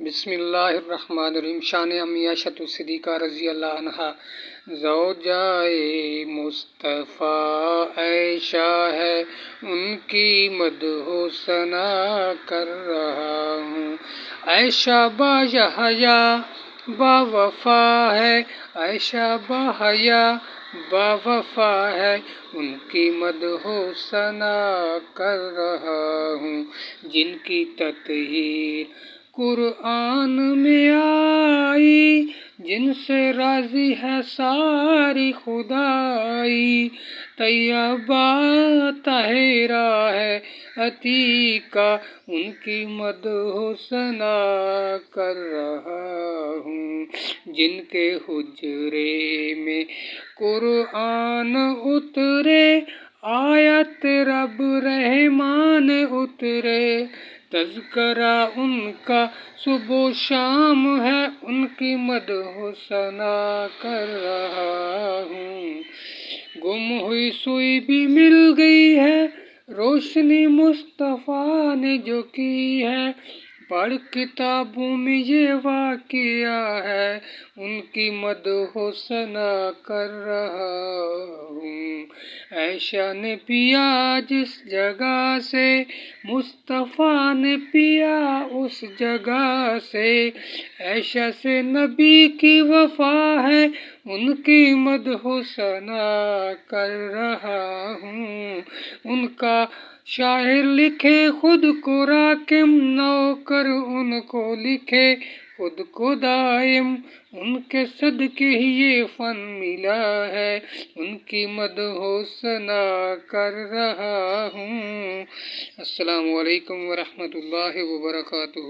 بسم اللہ الرحمن الرحیم۔ شان امی عائشہ صدیقہ رضی اللہ عنہا زوجائے مصطفیٰ عائشہ ہے، ان کی مدح و ثنا کر رہا ہوں۔ عائشہ با حیا با وفا ہے، عائشہ با حیا با وفا ہے، ان کی مدح و ثنا کر رہا ہوں۔ جن کی تطہیر قرآن میں آئی، جن سے راضی ہے ساری خدائی، طیبہ طاہرہ ہے عتیقہ، ان کی مدح و ثنا کر رہا ہوں۔ جن کے حجرے میں قرآن اترے، آیت رب رحمان اترے، تذکرہ ان کا صبح و شام ہے، ان کی مدح و ثنا کر رہا ہوں۔ گم ہوئی سوئی بھی مل گئی ہے، روشنی مصطفیٰ نے جو کی ہے، پڑھ کتابوں میں یہ واقعہ ہے، ان کی مدح و ثنا کر رہا ہوں۔ عائشہ نے پیا جس جگہ سے، مصطفیٰ نے پیا اس جگہ سے، عائشہ سے نبی کی وفا ہے، ان کی مدح و ثنا کر رہا ہوں۔ ان کا شاعر لکھے خود کو راکم، نوکر ان کو لکھے خود کو دائم، ان کے صدقے ہی یہ فن ملا ہے، ان کی مدح و ثنا کر رہا ہوں۔ السلام علیکم ورحمۃ اللہ وبرکاتہ۔